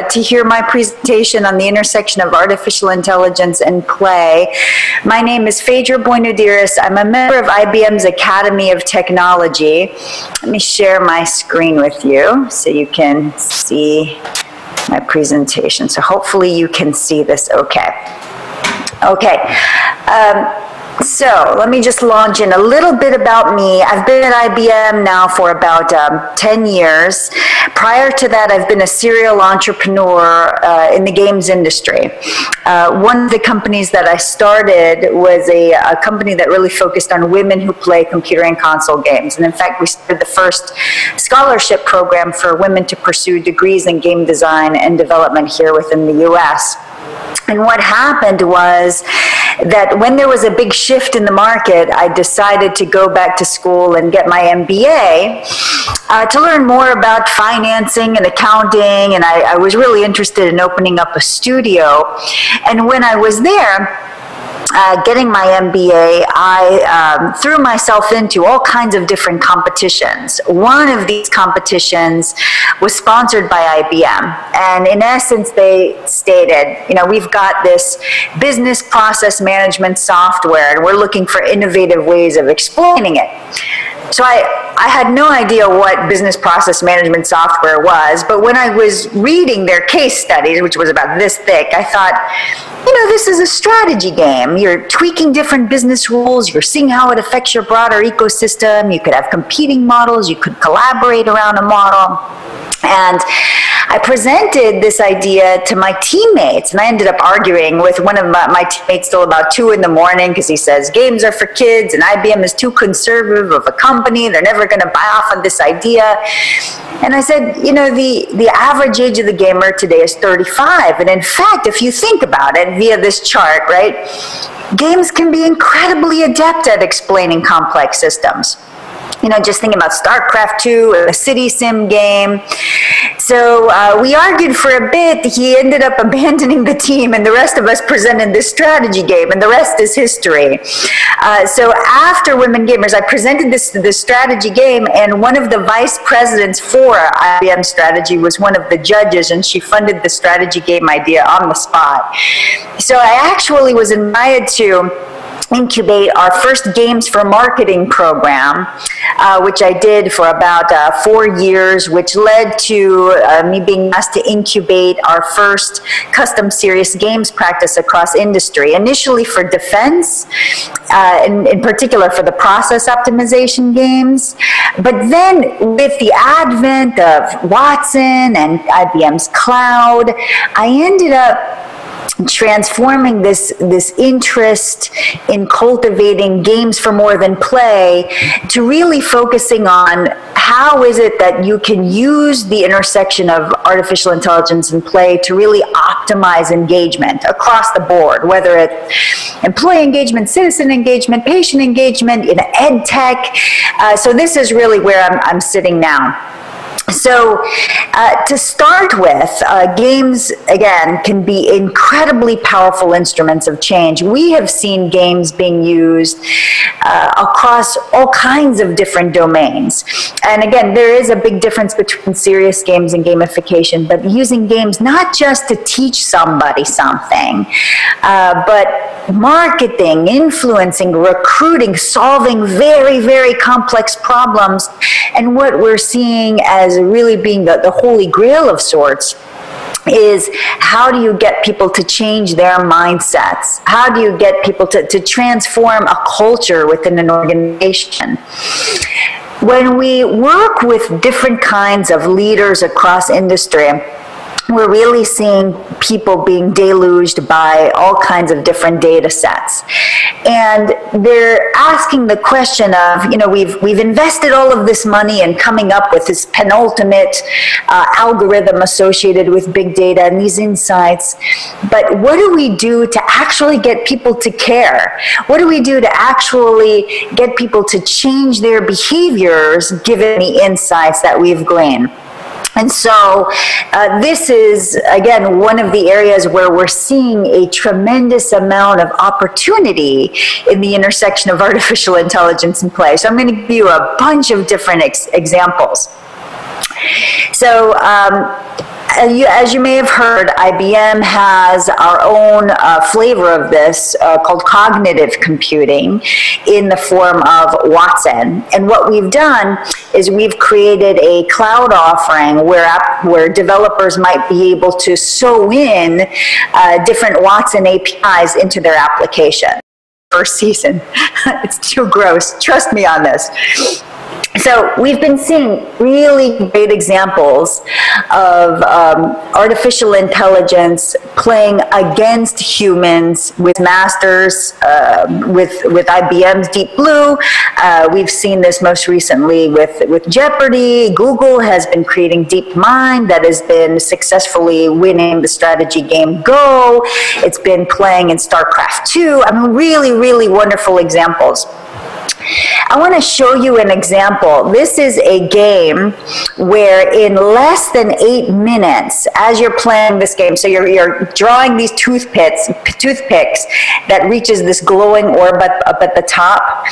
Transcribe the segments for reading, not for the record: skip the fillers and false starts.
to hear my presentation on the intersection of artificial intelligence and play. My name is Phaedra Boinodiris. I'm a member of IBM's Academy of Technology. Let me share my screen with you so you can see my presentation. So hopefully you can see this okay. Okay. So let me just launch in a little bit about me. I've been at IBM now for about 10 years. Prior to that, I've been a serial entrepreneur in the games industry. One of the companies that I started was a company that really focused on women who play computer and console games. And in fact, we started the first scholarship program for women to pursue degrees in game design and development here within the US. And what happened was that when there was a big shift in the market, I decided to go back to school and get my MBA to learn more about financing and accounting. And I was really interested in opening up a studio. And when I was there, getting my MBA, I threw myself into all kinds of different competitions. One of these competitions was sponsored by IBM. And in essence, they stated, you know, we've got this business process management software, and we're looking for innovative ways of explaining it. So I had no idea what business process management software was, but when I was reading their case studies, which was about this thick, I thought, you know, this is a strategy game. You're tweaking different business rules. You're seeing how it affects your broader ecosystem. You could have competing models. You could collaborate around a model. And I presented this idea to my teammates, and I ended up arguing with one of my teammates till about 2 in the morning because he says games are for kids and IBM is too conservative of a company. They're never going to buy off on this idea. And I said, you know, the average age of the gamer today is 35. And in fact, if you think about it via this chart, right, games can be incredibly adept at explaining complex systems. You know, just thinking about StarCraft 2, a city sim game. So we argued for a bit. He ended up abandoning the team, and the rest of us presented this strategy game, and the rest is history. So after Women Gamers, I presented this strategy game, and one of the vice presidents for IBM Strategy was one of the judges, and she funded the strategy game idea on the spot. So I actually was invited to incubate our first Games for Marketing program, which I did for about 4 years, which led to me being asked to incubate our first custom serious games practice across industry, initially for defense, in particular for the process optimization games. But then with the advent of Watson and IBM's cloud, I ended up transforming this interest in cultivating games for more than play to really focusing on how is it that you can use the intersection of artificial intelligence and play to really optimize engagement across the board, whether it's employee engagement, citizen engagement, patient engagement, in ed tech. So this is really where I'm sitting now. So to start with, games, again, can be incredibly powerful instruments of change. We have seen games being used across all kinds of different domains. And again, there is a big difference between serious games and gamification, but using games not just to teach somebody something, but marketing, influencing, recruiting, solving very, very complex problems. And what we're seeing as really being the holy grail of sorts is how do you get people to change their mindsets? How do you get people to transform a culture within an organization? When we work with different kinds of leaders across industry, we're really seeing people being deluged by all kinds of different data sets. And they're asking the question of, you know, we've invested all of this money in coming up with this penultimate algorithm associated with big data and these insights, but what do we do to actually get people to care? What do we do to actually get people to change their behaviors given the insights that we've gleaned? And so this is, again, one of the areas where we're seeing a tremendous amount of opportunity in the intersection of artificial intelligence and play. So I'm going to give you a bunch of different examples. So As you may have heard, IBM has our own flavor of this called cognitive computing in the form of Watson. And what we've done is we've created a cloud offering where developers might be able to sew in different Watson APIs into their application. First season, it's too gross. Trust me on this. So we've been seeing really great examples of artificial intelligence playing against humans with masters, with IBM's Deep Blue. We've seen this most recently with Jeopardy. Google has been creating DeepMind that has been successfully winning the strategy game Go. It's been playing in StarCraft 2. I mean, really, really wonderful examples. I want to show you an example. This is a game where in less than 8 minutes, as you're playing this game, so you're drawing these toothpicks that reaches this glowing orb up at the top.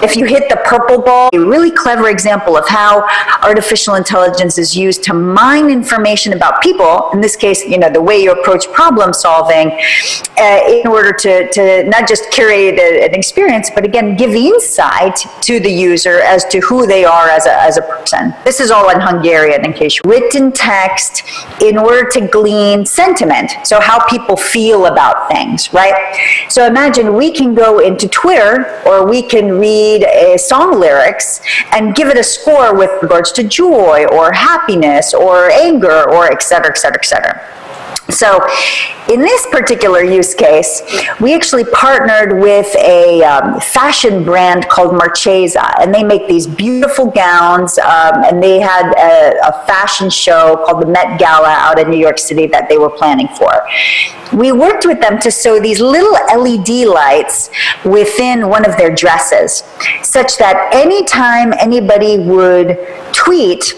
If you hit the purple ball, a really clever example of how artificial intelligence is used to mine information about people, in this case, the way you approach problem solving, in order to not just curate an experience, but again, give insight to the user as to who they are as a person. This is all in Hungarian, in case you written text in order to glean sentiment, so how people feel about things, right? So imagine we can go into Twitter, or we can read a song lyrics and give it a score with regards to joy or happiness or anger or et cetera, et cetera, et cetera. So in this particular use case, we actually partnered with a fashion brand called Marchesa, and they make these beautiful gowns, and they had a fashion show called the Met Gala out in New York City that they were planning for. We worked with them to sew these little LED lights within one of their dresses, such that anytime anybody would tweet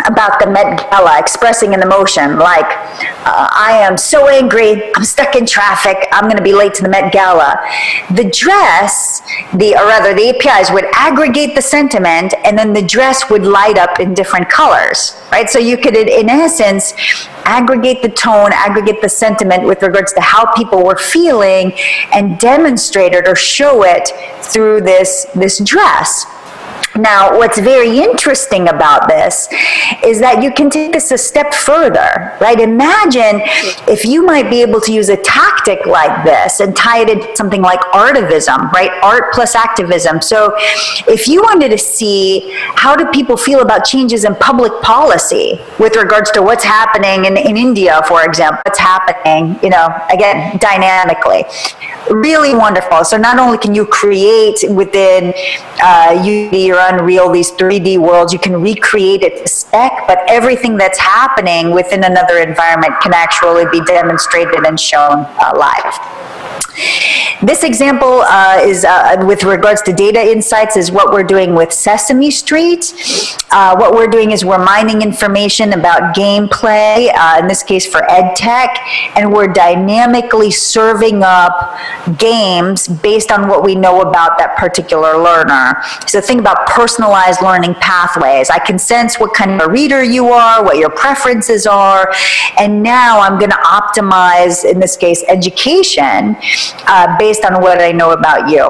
about the Met Gala, expressing an emotion like, I am so angry, I'm stuck in traffic, I'm going to be late to the Met Gala. The dress, the APIs would aggregate the sentiment, and then the dress would light up in different colors, right? So you could, in essence, aggregate the tone, aggregate the sentiment with regards to how people were feeling, and demonstrate it or show it through this dress. Now, what's very interesting about this is that you can take this a step further, right? Imagine if you might be able to use a tactic like this and tie it into something like artivism, right? Art plus activism. So if you wanted to see how do people feel about changes in public policy with regards to what's happening in India, for example, what's happening, again, dynamically. Really wonderful. So not only can you create within Unity or Unreal these 3D worlds, you can recreate it to spec, but everything that's happening within another environment can actually be demonstrated and shown live. This example is with regards to data insights is what we're doing with Sesame Street. What we're doing is we're mining information about gameplay, in this case for ed tech, and we're dynamically serving up games based on what we know about that particular learner. So think about personalized learning pathways. I can sense what kind of a reader you are, what your preferences are, and now I'm going to optimize, in this case, education based on what I know about you.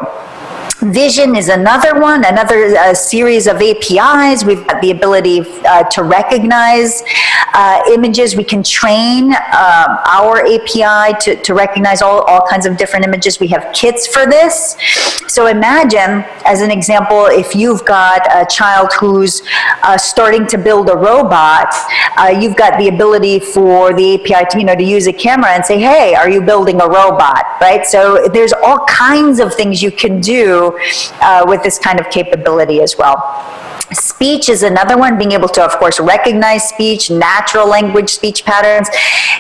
Vision is another one, another series of APIs. We've got the ability to recognize images. We can train our API to recognize all kinds of different images. We have kits for this. So imagine, as an example, if you've got a child who's starting to build a robot, you've got the ability for the API to use a camera and say, hey, are you building a robot, right? So there's all kinds of things you can do with this kind of capability as well. Speech is another one, being able to, of course, recognize speech, natural language speech patterns.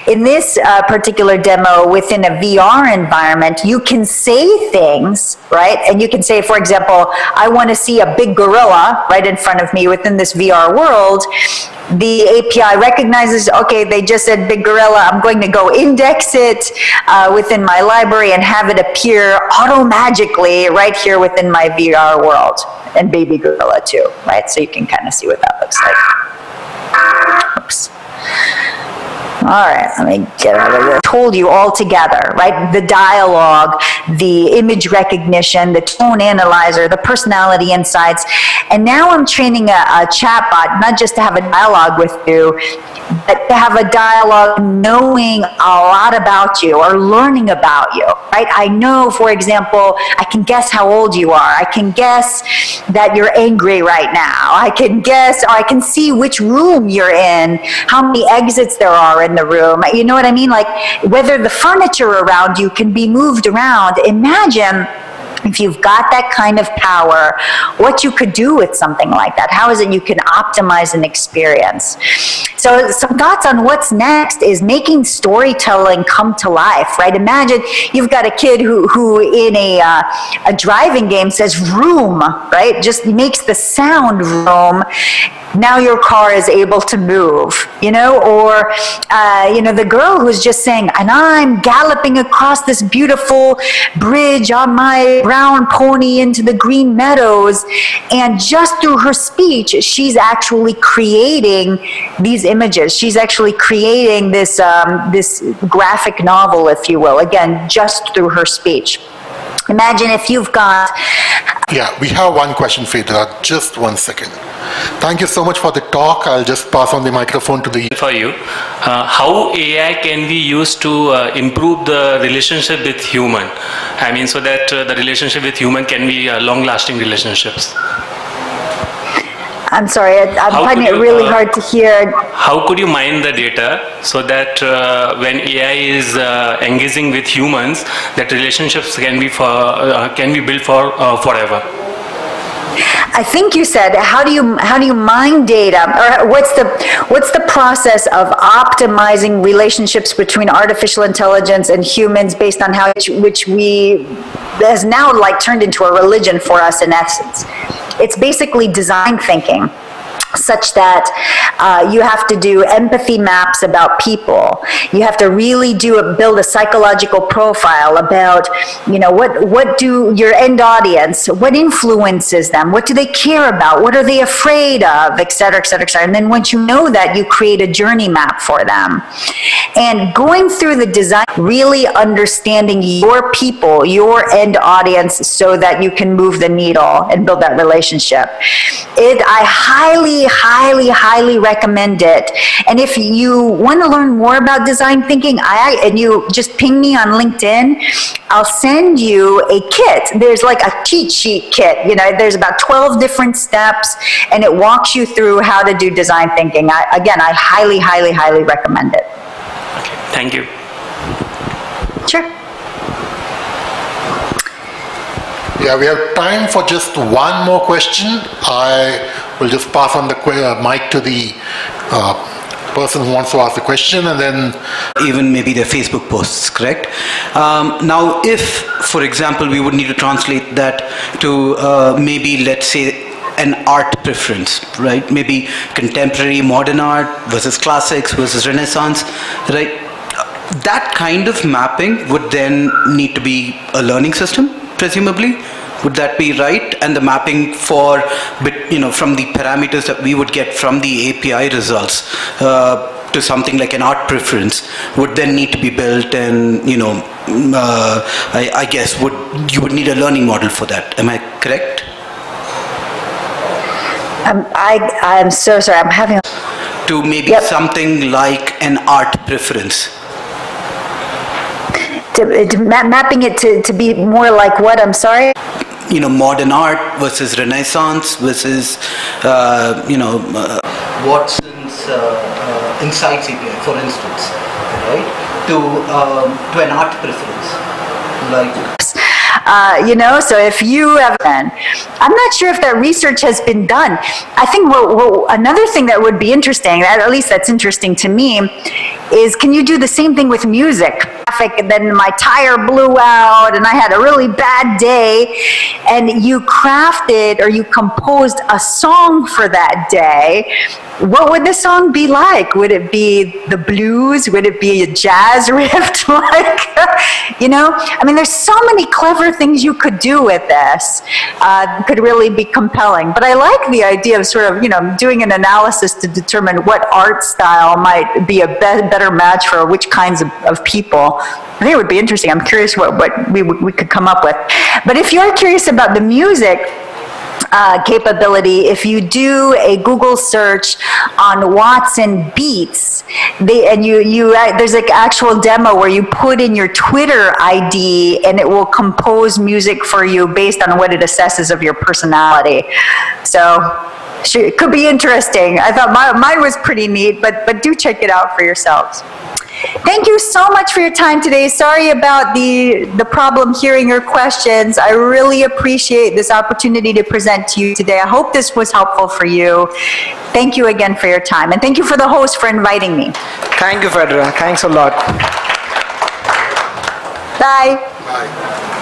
In this particular demo, within a VR environment, you can say things, right? And you can say, for example, I want to see a big gorilla right in front of me within this VR world. The API recognizes, okay, they just said big gorilla, I'm going to go index it within my library and have it appear auto-magically right here within my VR world. And baby gorilla too, right? So you can kind of see what that looks like. Oops. All right, let me get out of this. Told you all together, right? The dialogue, the image recognition, the tone analyzer, the personality insights. And now I'm training a chatbot, not just to have a dialogue with you, but to have a dialogue knowing a lot about you or learning about you, right? I know, for example, I can guess how old you are. I can guess that you're angry right now. I can guess, or I can see which room you're in, how many exits there are in the room. You know what I mean? Like whether the furniture around you can be moved around. Imagine if you've got that kind of power, what you could do with something like that. How is it you can optimize an experience? So some thoughts on what's next is making storytelling come to life, right? Imagine you've got a kid who in a driving game says room, right? Just makes the sound room. Now your car is able to move, you know, or, you know, the girl who's just saying, and I'm galloping across this beautiful bridge on my brown pony into the green meadows. And just through her speech, she's actually creating these images. She's actually creating this, this graphic novel, if you will, again, just through her speech. Imagine if you've got... Yeah, we have one question, Phaedra. Just 1 second. Thank you so much for the talk. I'll just pass on the microphone to the... For you, how AI can be used to improve the relationship with human? I mean, so that the relationship with human can be long-lasting relationships. I'm sorry, I'm finding it really hard to hear. How could you mine the data so that when AI is engaging with humans, that relationships can be built for forever? I think you said, how do you mine data, or what's the process of optimizing relationships between artificial intelligence and humans based on how which has now like turned into a religion for us in essence. It's basically design thinking, such that you have to do empathy maps about people. You have to really build a psychological profile about, you know, what do your end audience, what influences them, what do they care about, what are they afraid of, et cetera, et cetera, et cetera. And then once you know that, you create a journey map for them. And going through the design, really understanding your people, your end audience, so that you can move the needle and build that relationship. I highly recommend it. And if you want to learn more about design thinking, and you just ping me on LinkedIn, I'll send you a kit. There's like a cheat sheet kit. You know, there's about 12 different steps, and it walks you through how to do design thinking. I highly recommend it. Okay, thank you. Sure. Yeah, we have time for just one more question. I will just pass on the mic to the person who wants to ask the question, and then... Even maybe their Facebook posts, correct? Now, if, for example, we would need to translate that to maybe, let's say, an art preference, right? Maybe contemporary modern art versus classics versus Renaissance, right? That kind of mapping would then need to be a learning system, presumably. Would that be right? And the mapping for, you know, from the parameters that we would get from the API results to something like an art preference would then need to be built, and, you know, I guess you would need a learning model for that. Am I correct? I'm so sorry. I'm having to maybe something like an art preference. Mapping it to be more like what? I'm sorry? You know, modern art versus Renaissance versus, you know, Watson's Insights API, for instance, right? To an art preference, like... You know, so if you have been, I'm not sure if that research has been done. I think another thing that would be interesting, at least that's interesting to me, is can you do the same thing with music? And then my tire blew out and I had a really bad day, and you crafted or you composed a song for that day. What would the song be like? Would it be the blues? Would it be a jazz riff? Like, you know, I mean, there's so many clever things you could do with this could really be compelling. But I like the idea of sort of, doing an analysis to determine what art style might be a better match for which kinds of people. I think it would be interesting. I'm curious what we could come up with. But if you're curious about the music capability, if you do a Google search on Watson Beats, there's like actual demo where you put in your Twitter ID and it will compose music for you based on what it assesses of your personality. So it could be interesting. I thought mine was pretty neat, but do check it out for yourselves. Thank you so much for your time today. Sorry about the problem hearing your questions. I really appreciate this opportunity to present to you today. I hope this was helpful for you. Thank you again for your time. And thank you for the host for inviting me. Thank you, Phaedra. Thanks a lot. Bye. Bye.